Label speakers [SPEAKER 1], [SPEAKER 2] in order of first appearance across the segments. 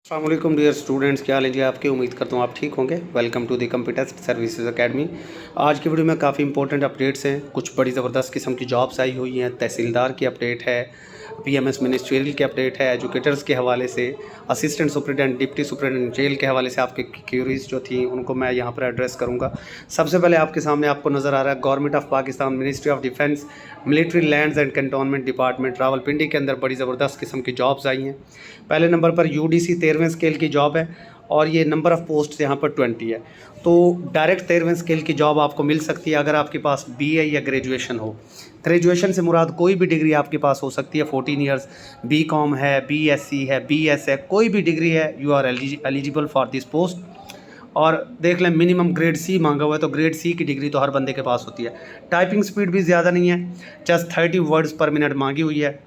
[SPEAKER 1] अस्सलामुअलैकुम dear students, क्या हाल है जी आपके। उम्मीद करता हूँ आप ठीक होंगे। Welcome to the computer services academy. आज की वीडियो में काफ़ी इंपॉर्टेंट अपडेट्स हैं। कुछ बड़ी ज़बरदस्त किस्म की जॉब्स आई हुई हैं। तहसीलदार की अपडेट है, पीएमएस मिनिस्ट्रियल की अपडेट है, एजुकेटर्स के हवाले से, assistant superintendent, deputy superintendent jail के हवाले से आपके क्यूरीज जो थी उनको मैं यहाँ पर एड्रेस करूँगा। सबसे पहले आपके सामने आपको नज़र आ रहा है government of Pakistan, ministry of defence, military lands and cantonment department, Rawalpindi के अंदर बड़ी ज़बरदस्त किस्म की जॉब्स आई हैं। पहले नंबर पर यूडीसी 13वें स्केल की जॉब है और ये नंबर ऑफ़ पोस्ट यहाँ पर 20 है। तो डायरेक्ट 13वें स्केल की जॉब आपको मिल सकती है अगर आपके पास बीए या ग्रेजुएशन हो। ग्रेजुएशन से मुराद कोई भी डिग्री आपके पास हो सकती है। 14 ईयर्स, बीकॉम है, बीएससी है, बीएस है, कोई भी डिग्री है, you are eligible for this post. और देख लें मिनिमम ग्रेड सी मांगा हुआ है, तो ग्रेड सी की डिग्री तो हर बंदे के पास होती है। टाइपिंग स्पीड भी ज़्यादा नहीं है, जस्ट 30 वर्ड्स पर मिनट मांगी हुई है।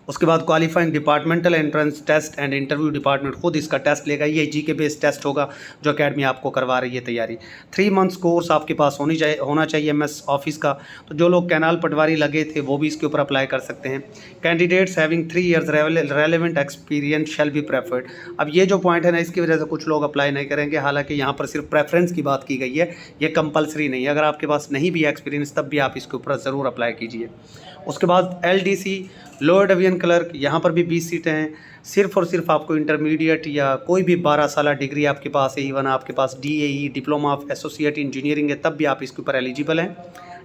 [SPEAKER 1] उसके बाद qualifying departmental entrance test and interview department खुद इसका टेस्ट लेगा। ये जीके बेस्ड टेस्ट होगा जो एकेडमी आपको करवा रही है तैयारी। 3 मंथ्स कोर्स आपके पास होना चाहिए एमएस ऑफिस का। तो जो लोग कैनाल पटवारी लगे थे वो भी इसके ऊपर अप्लाई कर सकते हैं। Candidates having 3 years relevant experience shall be preferred. अब ये जो पॉइंट है ना, इसकी वजह से कुछ लोग अप्लाई नहीं करेंगे। हालांकि यहाँ पर सिर्फ प्रेफरेंस की बात की गई है, ये कंपलसरी नहीं है। अगर आपके पास नहीं भी एक्सपीरियंस तब भी आप इसके ऊपर ज़रूर अप्लाई कीजिए। उसके बाद एलडीसी लोअर डिवीजन क्लर्क, यहाँ पर भी 20 सीटें हैं। सिर्फ और सिर्फ आपको इंटरमीडिएट या कोई भी 12 साल डिग्री आपके पास है, इवन आपके पास DAE diploma of associate engineering है, तब भी आप इसके ऊपर एलिजिबल हैं।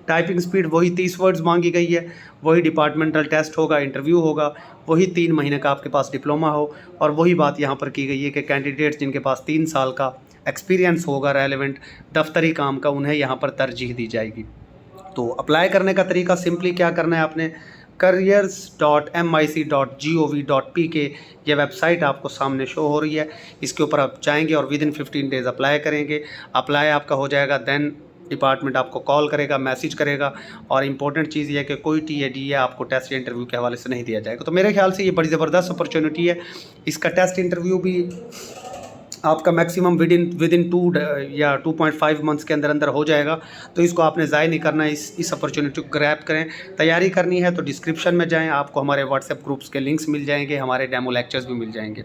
[SPEAKER 1] टाइपिंग स्पीड वही 30 वर्ड्स मांगी गई है, वही डिपार्टमेंटल टेस्ट होगा, इंटरव्यू होगा, वही 3 महीने का आपके पास डिप्लोमा हो। और वही बात यहाँ पर की गई है कि कैंडिडेट्स जिनके पास 3 साल का एक्सपीरियंस होगा रेलेवेंट दफ्तरी काम का, उन्हें यहाँ पर तरजीह दी जाएगी। तो अप्लाई करने का तरीका सिंपली क्या करना है, आपने careers.mic.gov.pk ये वेबसाइट आपको सामने शो हो रही है, इसके ऊपर आप जाएंगे और विद इन 15 डेज़ अप्लाई करेंगे। अप्लाई आपका हो जाएगा, देन डिपार्टमेंट आपको कॉल करेगा, मैसेज करेगा। और इम्पोर्टेंट चीज़ ये है कि कोई टीएडी या आपको टेस्ट या इंटरव्यू के हवाले से नहीं दिया जाएगा। तो मेरे ख्याल से ये बड़ी ज़बरदस्त अपॉर्चुनिटी है। इसका टेस्ट इंटरव्यू भी आपका मैक्सिमम विद इन 2 या 2.5 मंथ्स के अंदर अंदर हो जाएगा। तो इसको आपने ज़ाय नहीं करना है, इस अपॉर्चुनिटी को ग्रैब करें। तैयारी करनी है तो डिस्क्रिप्शन में जाएं, आपको हमारे व्हाट्सएप ग्रुप्स के लिंक्स मिल जाएंगे, हमारे डेमो लेक्चर्स भी मिल जाएंगे।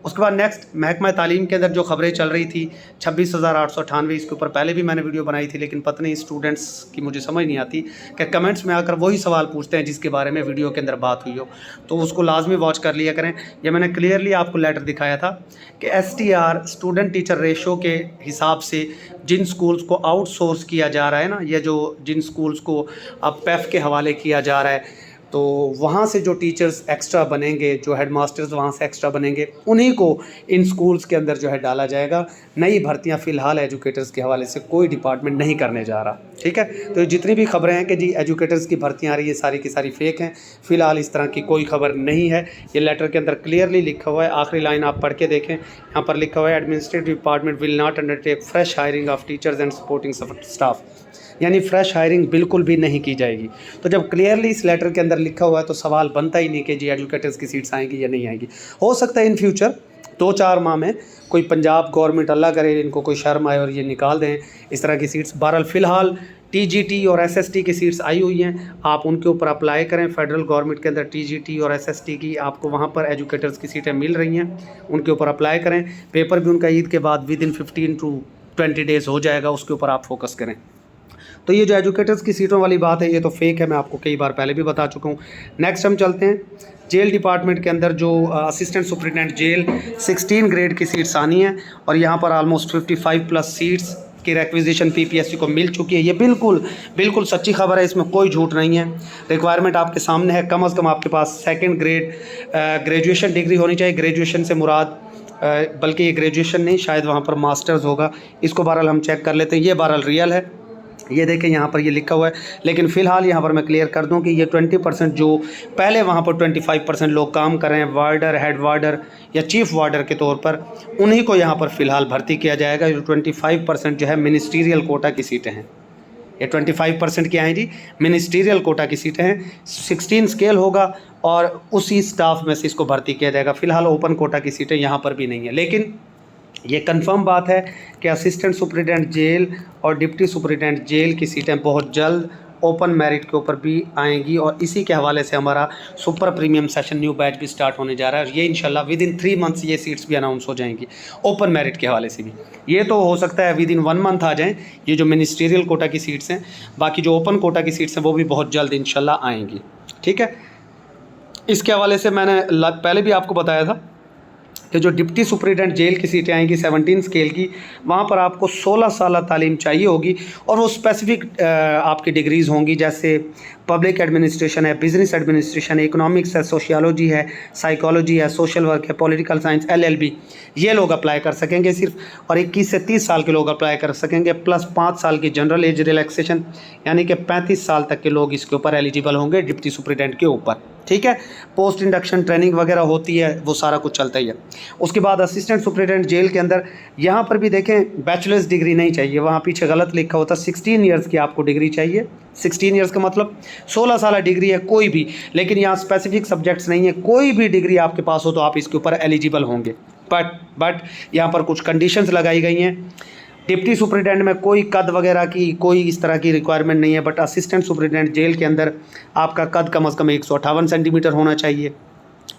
[SPEAKER 1] उसके बाद नेक्स्ट महकमा तालीम के अंदर जो खबरें चल रही थी 26,898, इसके ऊपर पहले भी मैंने वीडियो बनाई थी, लेकिन पता नहीं स्टूडेंट्स की मुझे समझ नहीं आती कि कमेंट्स में आकर वही सवाल पूछते हैं जिसके बारे में वीडियो के अंदर बात हुई हो। तो उसको लाजमी वॉच कर लिया करें। ये मैंने क्लियरली आपको लेटर दिखाया था कि STR स्टूडेंट टीचर रेशो के हिसाब से जिन स्कूल्स को आउटसोर्स किया जा रहा है ना, ये जो जिन स्कूल्स को अब PEF के हवाले किया जा रहा है, तो वहाँ से जो टीचर्स एक्स्ट्रा बनेंगे, जो हेड मास्टर्स वहाँ से एक्स्ट्रा बनेंगे, उन्हीं को इन स्कूल्स के अंदर जो है डाला जाएगा। नई भर्तियाँ फ़िलहाल एजुकेटर्स के हवाले से कोई डिपार्टमेंट नहीं करने जा रहा, ठीक है। तो जितनी भी खबरें हैं कि जी एजुकेटर्स की भर्तियाँ आ रही है, सारी की सारी फेक हैं। फ़िलहाल इस तरह की कोई खबर नहीं है। ये लेटर के अंदर क्लियरली लिखा हुआ है, आखिरी लाइन आप पढ़ के देखें, यहाँ पर लिखा हुआ है administrative department will not undertake fresh hiring of teachers and supporting staff, यानी फ्रेश हायरिंग बिल्कुल भी नहीं की जाएगी। तो जब क्लियरली इस लेटर के अंदर लिखा हुआ है तो सवाल बनता ही नहीं कि जी एजुकेटर्स की सीट्स आएंगी या नहीं आएंगी। हो सकता है इन फ्यूचर 2-4 माह में कोई पंजाब गवर्नमेंट, अल्लाह करे इनको कोई शर्म आए और ये निकाल दें इस तरह की सीट्स। बहरहाल फ़िलहाल TGT और SST की सीट्स आई हुई हैं, आप उनके ऊपर अप्लाई करें। फेडरल गवर्नमेंट के अंदर TGT और SST की आपको वहाँ पर एजुकेटर्स की सीटें मिल रही हैं, उनके ऊपर अप्लाई करें। पेपर भी उनका ईद के बाद विद इन 15 to 20 डेज़ हो जाएगा, उसके ऊपर आप फोकस करें। तो ये जो एजुकेटर्स की सीटों वाली बात है ये तो फेक है, मैं आपको कई बार पहले भी बता चुका हूँ। नेक्स्ट हम चलते हैं जेल डिपार्टमेंट के अंदर जो असिस्टेंट सुपरिटेंडेंट जेल 16 ग्रेड की सीट्स आनी है और यहाँ पर ऑलमोस्ट 55+ सीट्स की रिक्विजिशन PPSC को मिल चुकी है। ये बिल्कुल सच्ची खबर है, इसमें कोई झूठ नहीं है। रिक्वायरमेंट आपके सामने है, कम अज़ कम आपके पास 2nd ग्रेड ग्रेजुएशन डिग्री होनी चाहिए। ग्रेजुएशन से मुराद बल्कि ये ग्रेजुएशन नहीं, शायद वहाँ पर मास्टर्स होगा। इसको बहरहाल हम चेक कर लेते हैं। ये बहरहाल रियल है, ये देखें यहाँ पर ये लिखा हुआ है। लेकिन फ़िलहाल यहाँ पर मैं क्लियर कर दूँ कि ये 20% जो पहले वहाँ पर 25% लोग काम कर रहे हैं वार्डर, हेड वार्डर या चीफ़ वार्डर के तौर पर, उन्हीं को यहाँ पर फ़िलहाल भर्ती किया जाएगा। जो 25% जो है मिनिस्ट्रियल कोटा की सीटें हैं, ये 25% क्या हैं जी, मिनिस्ट्रियल कोटा की सीटें हैं। 16 स्केल होगा और उसी स्टाफ में से इसको भर्ती किया जाएगा। फ़िलहाल ओपन कोटा की सीटें यहाँ पर भी नहीं है। लेकिन ये कंफर्म बात है कि असिस्टेंट सुपरिटेंडेंट जेल और डिप्टी सुपरिटेंडेंट जेल की सीटें बहुत जल्द ओपन मेरिट के ऊपर भी आएंगी। और इसी के हवाले से हमारा super premium session new batch भी स्टार्ट होने जा रहा है, और ये इंशाल्लाह विद इन 3 मंथ्स ये सीट्स भी अनाउंस हो जाएंगी ओपन मेरिट के हवाले से भी। ये तो हो सकता है विद इन 1 मंथ आ जाएँ ये जो मिनिस्ट्रियल कोटा की सीट्स हैं, बाकी जो ओपन कोटा की सीट्स हैं वो भी बहुत जल्द इंशाल्लाह आएंगी। ठीक है, इसके हवाले से मैंने पहले भी आपको बताया था कि जो डिप्टी सुपरिटेंडेंट जेल की सीटें आएंगी 17 स्केल की, वहाँ पर आपको 16 साल तालीम चाहिए होगी, और वो स्पेसिफिक आपकी डिग्रीज़ होंगी, जैसे पब्लिक एडमिनिस्ट्रेशन है, बिजनेस एडमिनिस्ट्रेशन है, इकोनॉमिक्स है, सोशियोलॉजी है, साइकोलॉजी है, सोशल वर्क है, पॉलिटिकल साइंस, LLB, ये लोग अप्लाई कर सकेंगे सिर्फ। और 21 से 30 साल के लोग अप्लाई कर सकेंगे, प्लस 5 साल की जनरल एज रिलैक्सेशन, यानी कि 35 साल तक के लोग इसके ऊपर एलिजिबल होंगे डिप्टी सुपरिटेंडेंट के ऊपर। ठीक है, पोस्ट इंडक्शन ट्रेनिंग वगैरह होती है, वो सारा कुछ चलता ही है। उसके बाद असिस्टेंट सुपरिटेंडेंट जेल के अंदर यहाँ पर भी देखें बैचलर्स डिग्री नहीं चाहिए, वहाँ पीछे गलत लिखा होता, 16 ईयर्स की आपको डिग्री चाहिए। 16 ईयर्स का मतलब 16 साल डिग्री है कोई भी, लेकिन यहाँ स्पेसिफिक सब्जेक्ट्स नहीं है, कोई भी डिग्री आपके पास हो तो आप इसके ऊपर एलिजिबल होंगे। बट यहाँ पर कुछ कंडीशंस लगाई गई हैं। डिप्टी सुपरिटेंडेंट में कोई कद वगैरह की कोई इस तरह की रिक्वायरमेंट नहीं है, बट असिस्टेंट सुपरिटेंडेंट जेल के अंदर आपका कद कम से कम 158 सेंटीमीटर होना चाहिए,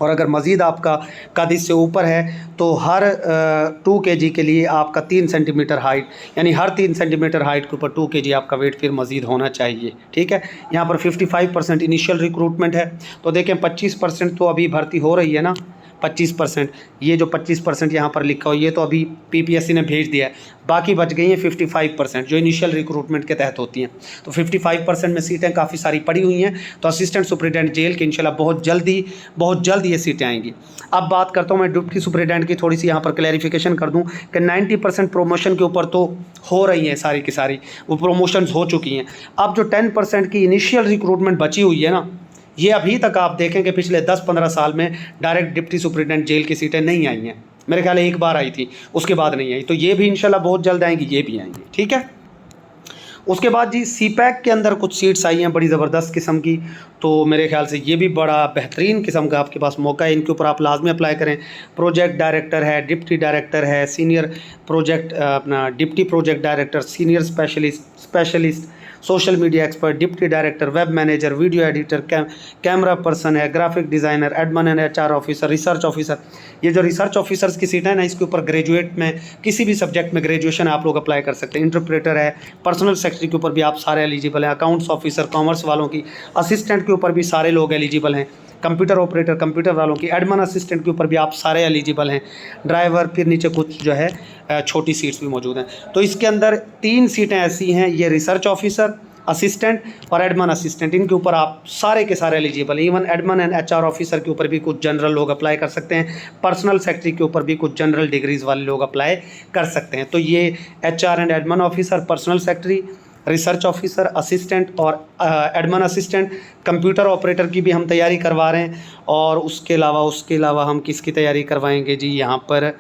[SPEAKER 1] और अगर मज़ीद आपका कद इससे ऊपर है तो हर 2 kg के लिए आपका 3 सेंटीमीटर हाइट, यानी हर 3 सेंटीमीटर हाइट के ऊपर 2 kg आपका वेट फिर मज़ीद होना चाहिए। ठीक है, यहाँ पर 55% इनिशियल रिक्रूटमेंट है, तो देखें 25% तो अभी भर्ती हो रही है ना, 25%, ये जो 25% यहाँ पर लिखा हो ये तो अभी PPSC ने भेज दिया है, बाकी बच गई हैं 55% जो इनिशियल रिक्रूटमेंट के तहत होती हैं। तो 55% में सीटें काफ़ी सारी पड़ी हुई हैं, तो असिस्टेंट सुपरिटेंडेंट जेल के इंशाल्लाह बहुत जल्द ये सीटें आएंगी। अब बात करता हूँ मैं डिप्टी सुपरिटेंडेंट की, थोड़ी सी यहाँ पर क्लैरिफिकेशन कर दूँ कि 90% प्रमोशन के ऊपर तो हो रही हैं सारी की सारी, वो प्रमोशंस हो चुकी हैं। अब जो 10% की इनिशियल रिक्रूटमेंट बची हुई है ना, ये अभी तक आप देखें कि पिछले 10-15 साल में डायरेक्ट डिप्टी सुपरिटेंडेंट जेल की सीटें नहीं आई हैं, मेरे ख्याल एक बार आई थी, उसके बाद नहीं आई, तो ये भी इंशाल्लाह बहुत जल्द आएंगी, ये भी आएंगी। ठीक है, उसके बाद जी CPAC के अंदर कुछ सीट्स आई हैं बड़ी ज़बरदस्त किस्म की, तो मेरे ख्याल से ये भी बड़ा बेहतरीन किस्म का आपके पास मौका है, इनके ऊपर आप लाजमी अप्लाई करें। प्रोजेक्ट डायरेक्टर है, डिप्टी डायरेक्टर है, सीनियर प्रोजेक्ट अपना deputy project director, senior specialist, social media expert, deputy director, web manager, video editor, camera person है, graphic designer, admin and HR officer, research officer. ये जो research officers की seat है ना, इसके ऊपर ग्रेजुएट में किसी भी सब्जेक्ट में ग्रेजुएशन आप लोग अप्लाई कर सकते हैं। इंटरप्रेटर है, पर्सनल सेक्रेटरी के ऊपर भी आप सारे एलिजिबल हैं, अकाउंट्स ऑफिसर कॉमर्स वालों की, असिस्टेंट के ऊपर भी सारे लोग एलिजिबल हैं, कंप्यूटर ऑपरेटर कंप्यूटर वालों की, एडमिन असिस्टेंट के ऊपर भी आप सारे एलिजिबल हैं, ड्राइवर, फिर नीचे कुछ जो है छोटी सीट्स भी मौजूद हैं। तो इसके अंदर 3 सीटें ऐसी हैं, ये रिसर्च ऑफिसर, असिस्टेंट और एडमिन असिस्टेंट, इनके ऊपर आप सारे के सारे एलिजिबल हैं। Even admin and HR officer के ऊपर भी कुछ जनरल लोग अप्लाई कर सकते हैं, पर्सनल सेक्रेटरी के ऊपर भी कुछ जनरल डिग्रीज़ वाले लोग अप्लाई कर सकते हैं। तो ये HR and admin officer, personal secretary, research officer, assistant और एडमिन असिस्टेंट, कंप्यूटर ऑपरेटर की भी हम तैयारी करवा रहे हैं। और उसके अलावा हम किसकी तैयारी करवाएंगे जी, यहाँ पर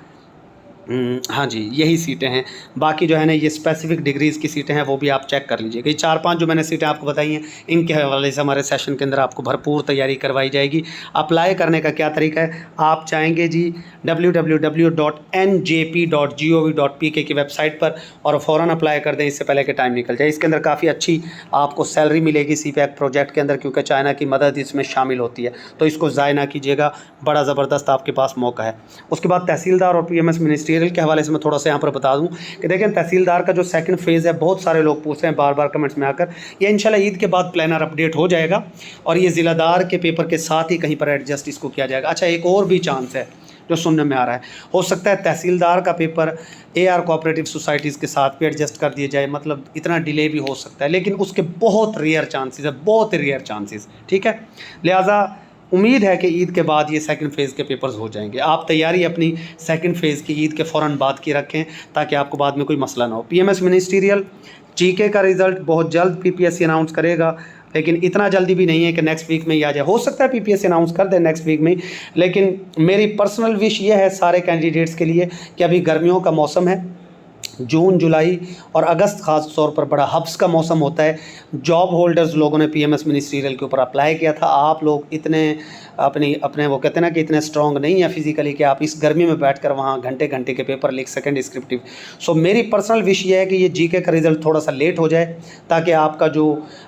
[SPEAKER 1] हाँ जी, यही सीटें हैं। बाकी जो है ना ये स्पेसिफिक डिग्रीज़ की सीटें हैं, वो भी आप चेक कर लीजिएगा। ये 4-5 जो मैंने सीटें आपको बताई हैं, इनके हवाले से हमारे सेशन के अंदर आपको भरपूर तैयारी करवाई जाएगी। अप्लाई करने का क्या तरीका है, आप चाहेंगे जी www.njp.gov.pk की वेबसाइट पर और फ़ौरन अप्लाई कर दें, इससे पहले कि टाइम निकल जाए। इसके अंदर काफ़ी अच्छी आपको सैलरी मिलेगी CPAC प्रोजेक्ट के अंदर, क्योंकि चाइना की मदद इसमें शामिल होती है, तो इसको ज़ाया ना कीजिएगा, बड़ा ज़बरदस्त आपके पास मौका है। उसके बाद तहसीलदार और PMS मिनिस्ट्रियल के हवाले से मैं थोड़ा सा यहाँ पर बता दूं कि देखें तहसीलदार का जो सेकंड फेज़ है, बहुत सारे लोग पूछ रहे हैं बार बार कमेंट्स में आकर, ये इंशाल्लाह ईद के बाद प्लानर अपडेट हो जाएगा और ये ज़िलादार के पेपर के साथ ही कहीं पर एडजस्ट इसको किया जाएगा। अच्छा, एक और भी चांस है जो सुनने में आ रहा है, हो सकता है तहसीलदार का पेपर AR कोऑपरेटिव सोसाइटीज़ के साथ भी एडजस्ट कर दिया जाए, मतलब इतना डिले भी हो सकता है, लेकिन उसके बहुत रेयर चांसेस है, बहुत रेयर चांसेस। ठीक है, लिहाजा उम्मीद है कि ईद के बाद ये सेकंड फेज़ के पेपर्स हो जाएंगे। आप तैयारी अपनी सेकंड फेज़ की ईद के फ़ौरन बाद की रखें, ताकि आपको बाद में कोई मसला ना हो। PMS मिनिस्ट्रियल GK का रिज़ल्ट बहुत जल्द PPSC अनाउंस करेगा, लेकिन इतना जल्दी भी नहीं है कि नेक्स्ट वीक में ही आ जाए। हो सकता है PPSC अनाउंस कर दे नेक्स्ट वीक में, लेकिन मेरी पर्सनल विश ये है सारे कैंडिडेट्स के लिए कि अभी गर्मियों का मौसम है, जून, जुलाई और अगस्त ख़ास तौर पर बड़ा हब्स का मौसम होता है। जॉब होल्डर्स लोगों ने पीएमएस मिनिस्ट्रियल के ऊपर अप्लाई किया था। आप लोग इतने अपने वो कहते हैं ना कि इतने स्ट्रॉन्ग नहीं है फिज़िकली कि आप इस गर्मी में बैठकर वहाँ घंटे घंटे के पेपर लिख सकें डिस्क्रिप्टिव। सो मेरी पर्सनल विश ये है कि ये जीके का रिज़ल्ट थोड़ा सा लेट हो जाए, ताकि आपका जो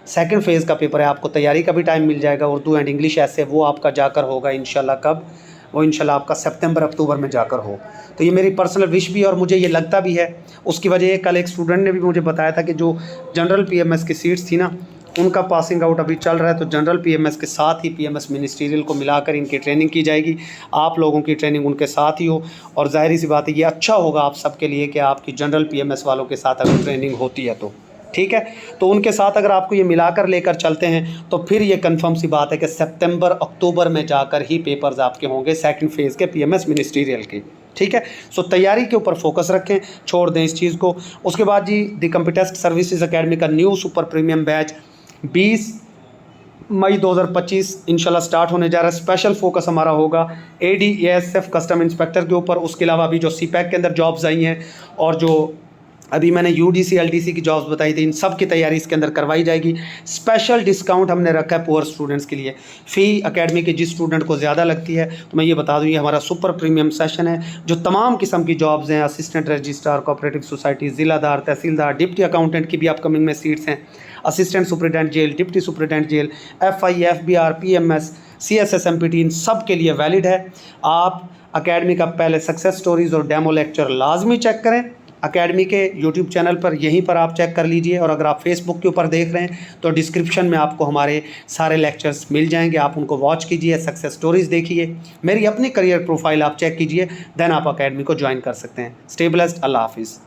[SPEAKER 1] सेकंड फेज़ का पेपर है आपको तैयारी का भी टाइम मिल जाएगा। उर्दू एंड इंग्लिश ऐसे वो आपका जाकर होगा इंशाल्लाह। कब? वो इंशाल्लाह आपका सितंबर अक्टूबर में जाकर हो। तो ये मेरी पर्सनल विश भी है और मुझे ये लगता भी है। उसकी वजह कल एक स्टूडेंट ने भी मुझे बताया था कि जो जनरल पीएमएस की सीट्स थी ना, उनका पासिंग आउट अभी चल रहा है, तो जनरल पीएमएस के साथ ही पीएमएस मिनिस्ट्रियल को मिलाकर इनकी ट्रेनिंग की जाएगी। आप लोगों की ट्रेनिंग उनके साथ ही हो, और ज़ाहिर सी बात है ये अच्छा होगा आप सबके लिए कि आपकी जनरल पीएमएस वालों के साथ अगर ट्रेनिंग होती है तो ठीक है। तो उनके साथ अगर आपको ये मिलाकर लेकर चलते हैं तो फिर ये कंफर्म सी बात है कि सितंबर अक्टूबर में जाकर ही पेपर्स आपके होंगे सेकंड फेज़ के पीएमएस मिनिस्ट्रियल के, ठीक है। सो तैयारी के ऊपर फोकस रखें, छोड़ दें इस चीज़ को। उसके बाद जी द कंप्यूटेस्ट सर्विसेज अकेडमी का न्यू सुपर प्रीमियम बैच 20 मई 2025 इंशाल्लाह स्टार्ट होने जा रहा है। स्पेशल फोकस हमारा होगा ADASF कस्टम इंस्पेक्टर के ऊपर। उसके अलावा अभी जो CPAC के अंदर जॉब्स आई हैं और जो अभी मैंने UDC LDC की जॉब्स बताई थी, इन सब की तैयारी इसके अंदर करवाई जाएगी। स्पेशल डिस्काउंट हमने रखा है पुअर स्टूडेंट्स के लिए। फ़ी एकेडमी के जिस स्टूडेंट को ज़्यादा लगती है तो मैं ये बता दूँ, ये हमारा सुपर प्रीमियम सेशन है जो तमाम किस्म की जॉब्स हैं। असिस्टेंट रजिस्ट्रार, कोऑपरेटिव सोसाइटी, ज़िलादार, तहसीलदार, डिप्टी अकाउंटेंट की भी अपकमिंग में सीट्स हैं। असिस्टेंट सुपरिटेंडेंट जेल, डिप्टी सुपरिटेंडेंट जेल, FI, FBR, PMS, CSS MPT, इन सब के लिए वैलिड है। आप अकेडमी का पहले सक्सेस स्टोरीज़ और डेमो लेक्चर लाजमी चेक करें अकेडमी के यूट्यूब चैनल पर, यहीं पर आप चेक कर लीजिए। और अगर आप फेसबुक के ऊपर देख रहे हैं तो डिस्क्रिप्शन में आपको हमारे सारे लेक्चर्स मिल जाएंगे, आप उनको वॉच कीजिए, सक्सेस स्टोरीज़ देखिए, मेरी अपनी करियर प्रोफाइल आप चेक कीजिए, देन आप अकेडमी को ज्वाइन कर सकते हैं। स्टे ब्लेस्ड, अल्लाह हाफिज़।